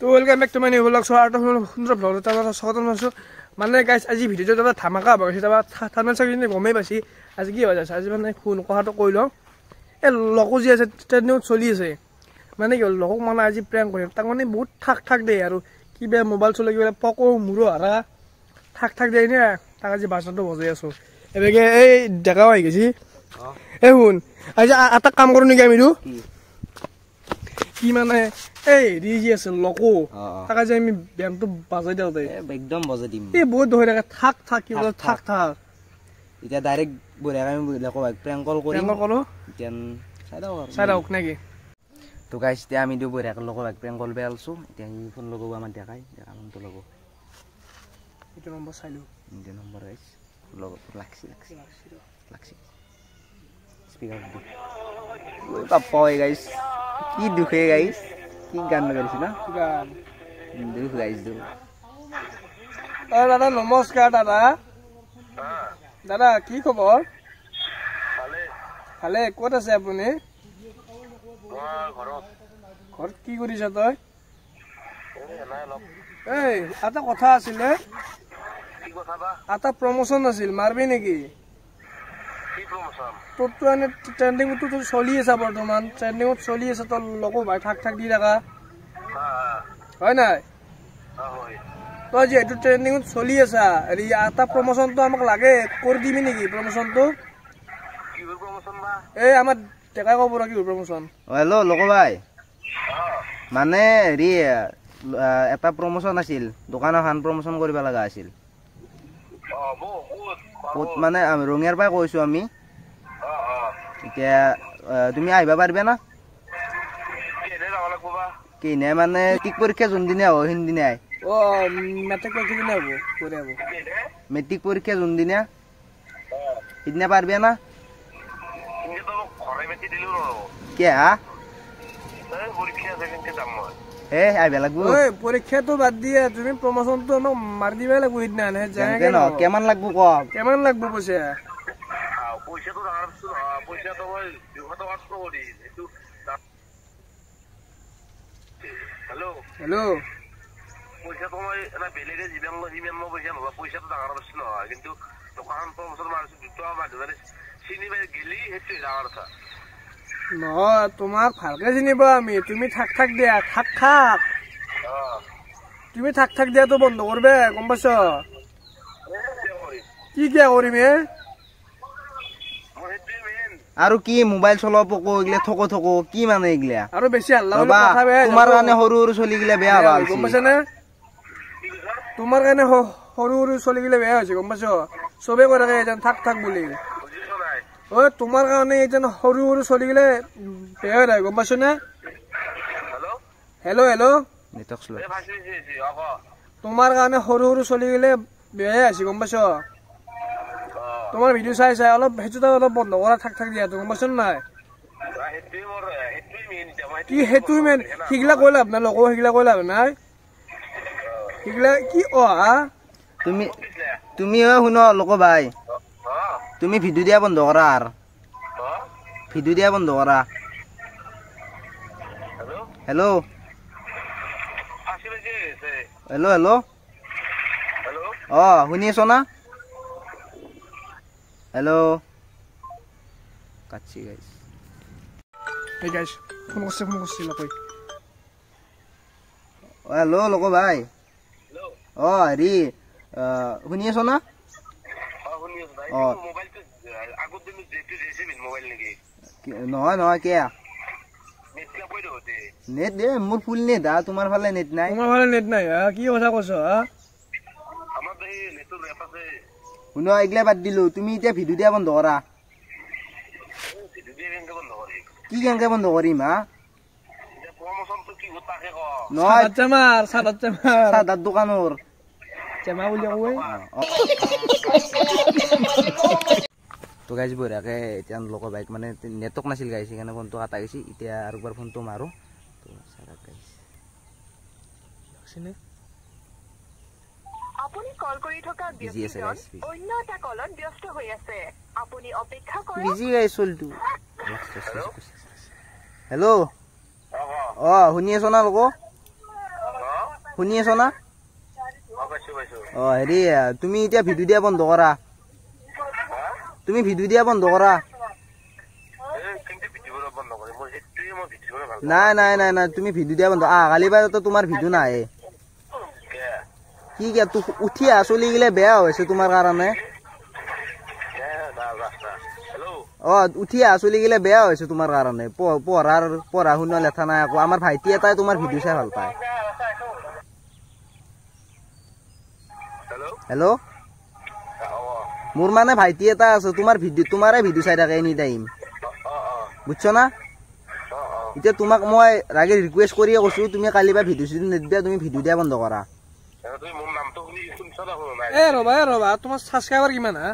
তো welcome back to my new blog. আর সুন্দর ব্লগ এটা স্বাগতম জানাইছো। মানে গাইছ আজি ভিডিঅ'টো এটা ধামাকা হ'ব গৈছে। তাৰমানে চাগে গমেই পাইছি আজি কি হৈ আছে। আজি মানে কথাটো কৈ লওঁ, এই লগো যি আছে ট্ৰেণ্ডিঙত চলি আছে। মানে কি হ'ল, লগক মানে আজি প্ৰেংক কৰিম। তাক মানে বহুত ঠাক দিয়ে আৰু কিবা মোবাইল চলাই কিবা পকো মূৰো হাৰা ঠাক দিয়ে নে। তাক আজি বাজনাটো বজাই আছো। এনেকৈ এই ডেকাও আহি গৈছি। এই শুন, আজি এটা কাম কৰোঁ নেকি আমিতো কি মানে এই হেৰি যি আছে লকো তাক আজি আমি বেংকটো বাজাই দিওঁ দে একদম বজাই দিম। এই বহুত ধৰি থাকে থাক কি বোলে থাক এতিয়া ডাইৰেক্ট বঢ়িয়া আমি প্ৰেংক কল কৰিম কলো এতিয়া চাই দিয়ক নেকি। তো গাইছ এতিয়া আমি দিওঁ বঢ়িয়াকৈ লগৰ প্ৰেংক কল বেয়া আলছোঁ। এতিয়া সি ফোন লগাব আমাৰ দেখাই ফোনটো ল'ব। এইটো নম্বৰ চাই লওঁ। এইটো নম্বৰ গাইছ লগ লাগছি স্পীকাৰ ঐ পাপ্পা হয় গাইছ, কি দুখে গাইছ, কি গান লগাইছে না দুখ গাইছ দুখ। দাদা নমস্কাৰ। দাদা কি খবৰ? ভালে। ক'ত আছে আপুনি? ঘৰত কি কৰিছ তই? এই এটা কথা আছিলে, এটা প্ৰমোচন আছিল, মাৰবি নেকি? তোৰতো এনে ট্ৰেণ্ডিঙতো চলি আছে বৰ্তমান, ট্ৰেণ্ডিঙত চলি আছে। তোৰ লগো ভাই ঠাক দি থাকা হয় নাই? তই যিহেতু ট্ৰেণ্ডিঙত চলি আছা, হেৰি এটা প্ৰমোচনটো আমাক লাগে, কৰি দিবি নেকি প্ৰমোচনটো? এই আমাৰ ডেকাই ক'ব ৰ কিহৰ প্ৰমোচন। হেল্ল' লগৰ ভাই, মানে হেৰি এটা প্ৰমোচন আছিল, দোকান এখন প্ৰমোচন কৰিব লগা আছিল। মানে ৰঙিয়াৰ পৰাই কৈছো আমি। এতিয়া তুমি আহিবা পাৰিবা না? কিনে মানে মেট্ৰিক পৰীক্ষা যোনদিনা হ'ব সেইদিনাই। মেট্ৰিক পৰীক্ষা দিনা হ'ব? মেট্ৰিক পৰীক্ষা যোনদিনা সিদিনা পাৰিবা না? কিয় আহিব লাগব? পৰীক্ষাটো বাদ দিয়া, তুমি প্ৰমোচনটো আমাক মাৰি দিবই লাগব সিদিনা। কিমান লাগব ক? কিমান লাগব পইচা? হেল্ল' নহয়, তোমাক ভালকে চিনিব আমি। তুমি থাক দিয়া, থাক তুমি থাক দিয়াটো বন্ধ কৰবে, গম পাইছ? কি কিয় কৰিম আৰু কি মোবাইল চলাব পকো এইগিলা থকো কি মানে এইগিলা আৰু বেছি হাল্লা তোমাৰ কাৰণে সৰু চলি গিলা বেয়া ভাল, গম পাইছ নে? তোমাৰ কাৰণে সৰু চলি গিলা বেয়া হৈছে, গম পাইছ? চবে কৈ থাকে এজন থাক বুলি। তোমাৰ কাৰণে এজন সৰু চলি গিলে বেয়া হৈ থাকে, গম পাইছ নে? হেল্ল' তোমাৰ কাৰণে সৰু চলি গিলে বেয়াই আছে, গম পাইছ? তোমাৰ ভিডিঅ' চাই অলপ সেইটো অলপ বন্ধ কৰা, থাক দিয়াটো, গম পাইছ নাই? কি সেইটো মেইন? সিগিলা কৈ লাভ নাই, লগৰ সিগিলা কৈ লাভ নাই। সিগিলা কি তুমি শুন লোক ভাই, তুমি ভিডিঅ' দিয়া বন্ধ কৰা আৰু ভিডিঅ' দিয়া বন্ধ কৰা। হেল্ল' শুনি আছ না? হেল্ল' কাটছি গাইছ। হেল্ল' লোক ভাই, হেৰি শুনি আছ না? নহয় কিয় নেট দে, মোৰ ফুল নেট। তোমাৰ ফালে নেট নাই? কি কথা কৈছ? শুন, এইগিলা বাদ দিলো, তুমি এতিয়া ভিডিঅ' দিয়া বন্ধ কৰা। কি কেনেকে বন্ধ কৰিম? চাদাৰ দোকানৰ তো গাইজ বঢ়িয়াকে এতিয়া লগৰ বাইক মানে নেটৱৰ্ক নাছিল গাইছে, সেইকাৰণে ফোনটো কাটা গৈছে। এতিয়া আৰু একবাৰ ফোনটো মাৰো। আপুনি কল কৰি থকা ব্যক্তিজন অন্য এটা কলত ব্যস্ত হৈ আছে, আপুনি অপেক্ষা কৰক। বিজি গাইছ চলটো। হেল্ল' শুনি আছ না লোক? শুনি আছ না অ হেৰি তুমি এতিয়া ভিডিঅ' দিয়া বন্ধ কৰা তুমি ভিডিঅ' দিয়া বন্ধ কৰা নাই নাই নাই নাই তুমি ভিডিঅ' দিয়া বন্ধ কালি বাৰতো তোমাৰ ভিডিঅ' নাহে কি উঠি আহ চলি গিলে বেয়া হৈছে তোমাৰ কাৰণে অ উঠি আহ চলি গিলে বেয়া হৈছে তোমাৰ কাৰণে পঢ়া শুনা লেঠা নাই আকৌ আমাৰ ভাইটি এটাই তোমাৰ ভিডিঅ' চাই ভাল পায় হেল্ল' মোৰ মানে ভাইটি এটা আছে তোমাৰে ভিডিঅ' চাই থাকে এনি টাইম বুজছ না এতিয়া তোমাক মই ৰাগে ৰিকুৱেষ্ট কৰিয়ে কৈছো তুমি কালি বা ভিডিঅ' চিডিঅ' নিদিয়া তুমি ভিডিঅ' দিয়া বন্ধ কৰা ৰবা তোমাৰ ছাবস্ক্ৰাইবাৰ কিমান হা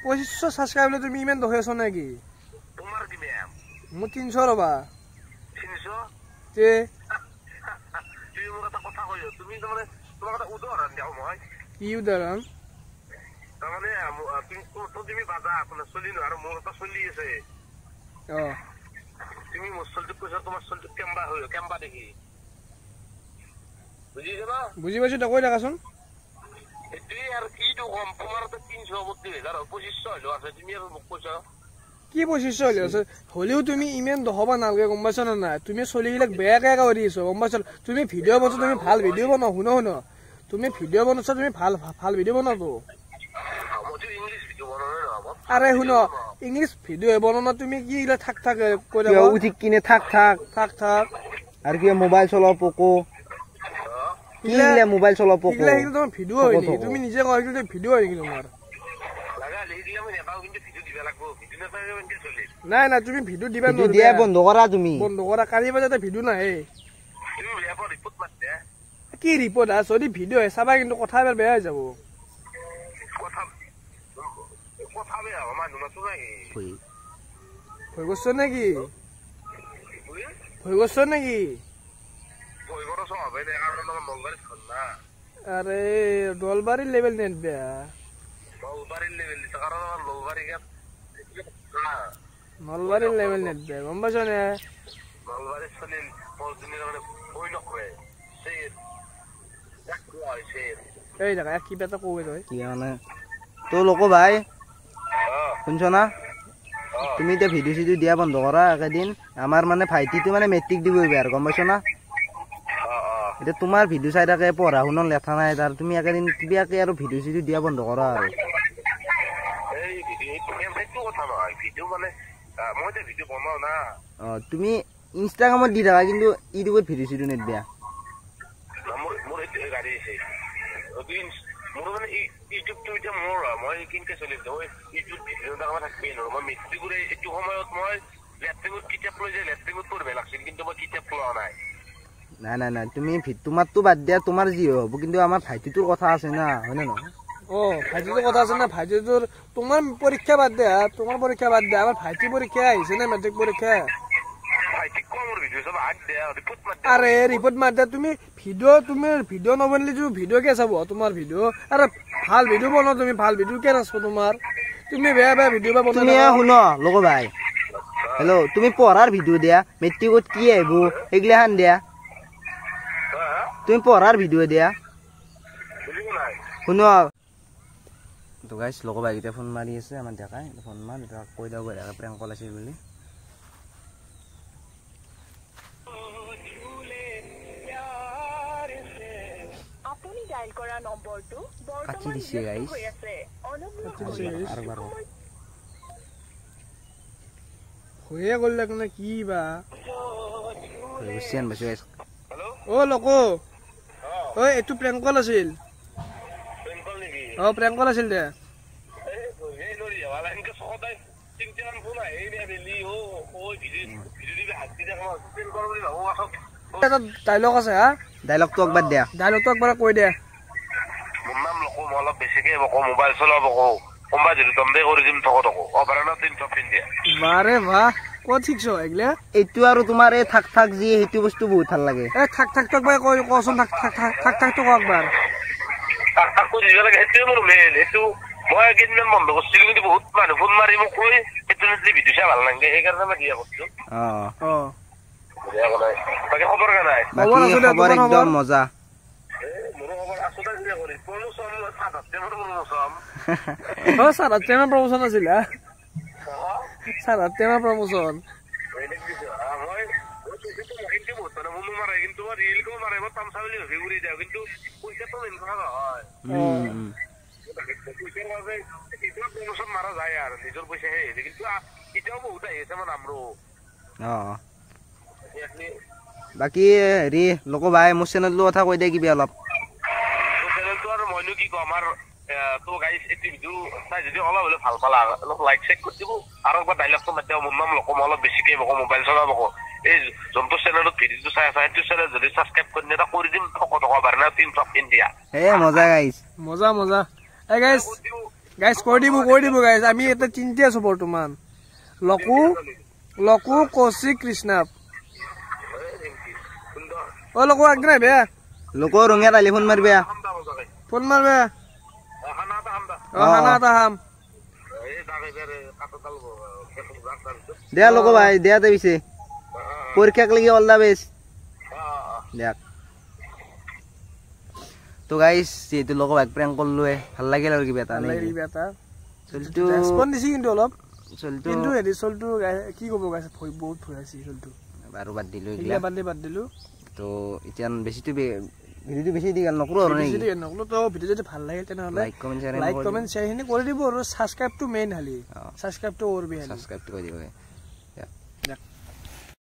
2500 ছাবস্ক্ৰাইবাৰ তুমি ইমান দহে আছ নেকি মোৰ 300 ৰবা কি উদাহৰণ বুজি পাইছো কৈ থাকাচোন কি 2500 আছে হলেও তুমি ইমান দহবা নালাগে গম পাইছ না নাই তুমি চলিবিলাক বেয়াকে কৰি আছো গম পাইছ তুমি ভিডিঅ' বনাইছো তুমি ভাল ভিডিঅ' বনাও শুনো তুমি ভিডিঅ' বনাইছা তুমি ভাল ভিডিঅ' বনাতো আৰে শুনো ইংলিছ ভিডিঅ' বনাও তুমি কি থাক কৈ থাকা উঠি কিনে থাক আৰু কি মোবাইল চলাও পকো কিলে মোবাইল চলাও পকো তোমাৰ ভিডিঅ' হয় নেকি তুমি নিজে কয় ভিডিঅ' হয় নেকি তোমাৰ নাই নাই তুমি ভিডিঅ' দিবা দিয়া বন্ধ কৰা তুমি বন্ধ কৰা কালি বজাতে ভিডিঅ' নাহে কি ৰিপৰ্ট যদি ভিডিঅ' হয় চাবা কিন্তু কথা এবাৰ বেয়া হৈ যাব হৈ গৈছ নেকি আৰে নলবাৰীৰ লেভেল নেট বেয়া নলবাৰীৰ লেভেল নেট বেয়া গম পাইছ নে এই দেখা কিবা এটা কবি তই কি মানে তো লোকো ভাই শুনছ না তুমি এতিয়া ভিডিঅ' চিডিঅ' দিয়া বন্ধ কৰা একেদিন আমাৰ মানে ভাইটিটো মানে মেট্ৰিক দিব আৰু গম পাইছ না এতিয়া তোমাৰ ভিডিঅ' চাই থাকে পঢ়া শুনা লেঠা নাই তাৰ তুমি একেদিন কিবাকে আৰু ভিডিঅ' চিডিঅ' দিয়া বন্ধ কৰা আৰু তুমি ইনষ্টাগ্ৰামত দি থাকা কিন্তু ইউটিউবত ভিডিঅ' চিডিঅ' নিদিয়া নাই নাই নাই তুমি তোমাৰতো বাদ দিয়া তোমাৰ যি হ'ব কিন্তু আমাৰ ভাইটিটোৰ কথা আছে না হয় নে নহয় ভাইটিটোৰ কথা আছে না ভাইটিটোৰ তোমাৰ পৰীক্ষা বাদ দিয়া আমাৰ ভাইটি পৰীক্ষা আহিছে নে মেট্ৰিক পৰীক্ষা আৰে ৰিপৰ্ট মাৰ দিয়া তুমি ভিডিঅ' নবনালে ভিডিঅ' কে চাব তোমাৰ ভিডিঅ' আৰু ভাল ভিডিঅ' বনোৱা তুমি ভাল ভিডিঅ' কে নাচাব তোমাৰ তুমি বেয়া ভিডিঅ' বা বনাই শুন লগো ভাই হেল্ল' তুমি পঢ়াৰ ভিডিঅ' দিয়া মেট্ৰিকত কি আহিব সেইগিলাখান দিয়া তুমি পঢ়াৰ ভিডিঅ' দিয়া শুন তো গাইছ লগো ভাই এতিয়া ফোন মাৰি আছে আমাৰ দেখাই ফোন মাৰ কৈ দিব প্ৰেংক কল আছে বুলি কাটি দিছে গাইছ হৈয়ে গ'ল নে কি বা লকো এইটো প্ৰেংক কল আছিল প্ৰেংক কল আছিল দে ডাইলগ আছে হা ডাইলগটো একবাৰ দিয়া ডাইলগটো একবাৰ কৈ দে মোৰ নাম লকো মই অলপ বেছিকে বকো মোবাইল চলাব বকো কোনবা যদি তমদে কৰি দিম থক অপাৰেনা 300 পিন দিয়া বাৰে বাহ ক'ত শিকছ এগলে এইটো আৰু তোমাৰ এই থাক যি হেতু বস্তু বহুত ভাল লাগে এ থাক একবাৰ কচোন থাক তো একবাৰ থাক কৈ দিব লাগে হেতু মোৰ মেল হেতু মই কেইদিনমান বন্ধ কৰিছিলো কিন্তু বহুত মানুহ ফোন মাৰি মোক কৈ হেতু যদি ভিডিঅ' চাই ভাল লাগে সেইকাৰণে মই দিয়া কৰিছো বাকী খবৰ কা নাই বাকী খবৰ আছে দে, খবৰ তোমাৰ একদম খবৰ? মজা মোৰো খবৰ আছো তাই যে কৰি প্ৰমোচন 7 ছেপ্টেম্বৰ প্ৰমোচন ছাৰ টেনৰ প্ৰমোচন আছিল ছাৰ টেনৰ প্ৰমোচন মাৰা যায় আৰু নিজৰ পইচা সেই কিন্তু এতিয়াও বহুত আহি আছে মোৰ নামৰো বাকী হেৰি লোক ভাই মোৰ চেনেলটোৰ কথা কৈ দে কিবি অলপ চেনেলটো আৰু মইনো কি কম আমাৰ তো গাইছ এটি ভিডিও চাই যদি অলপ হলে ভাল পালা অলপ লাইক চেক কৰি দিব আৰু একবাৰ ডাইলগটো মাতি মোৰ নাম লোক অলপ বেছিকে বকো মোবাইল চলাব বকো এই যোনটো চেনেলত ভিডিওটো চাই আছে সেইটো চেনেল যদি সাবস্ক্ৰাইব কৰি নিয়ে কৰি দিম টকা বাৰনা টিম অফ ইণ্ডিয়া মজা গাইছ মজা মজা এই গাইছ কৈ দিব গাইছ আমি এটা চিন্তি আছো বৰ্তমান লকু কৌশিক কৃষ্ণাপ অ লকু আগনাই বেয়া লোক ৰঙিয়া আলি ফোন মাৰবে ফোন মাৰবে খানা এটা খাম দিয়া লোক ভাই দিয়া দে পিছে পৰীক্ষাক লাগি অল দা বেষ্ট দিয়ক তো গাইছ যিহেতু লোক ভাইক প্ৰেংক কৰলোৱে ভাল লাগিল আৰু কিবা এটা চলটো ৰেছপন্স দিছি কিন্তু অলপ চলটো কিন্তু হেৰি চলটো কি ক'ব গাইছ বহুত ভয় আছে চলটো বাৰু বাদ দিলো বাদ দিলো তো এতিয়া বেছিটো ভিডিওটো বেছি দি গাল নকৰো আৰু নেকি নকলো তো ভিডিও যদি ভাল লাগে তেনেহ'লে লাইক কমেন্ট শ্বেয়াৰ খিনি কৰি দিব আৰু সাবস্ক্ৰাইবটো মেইন খালি সাবস্ক্ৰাইবটো কৰবি সাবস্ক্ৰাইব কৰি দিব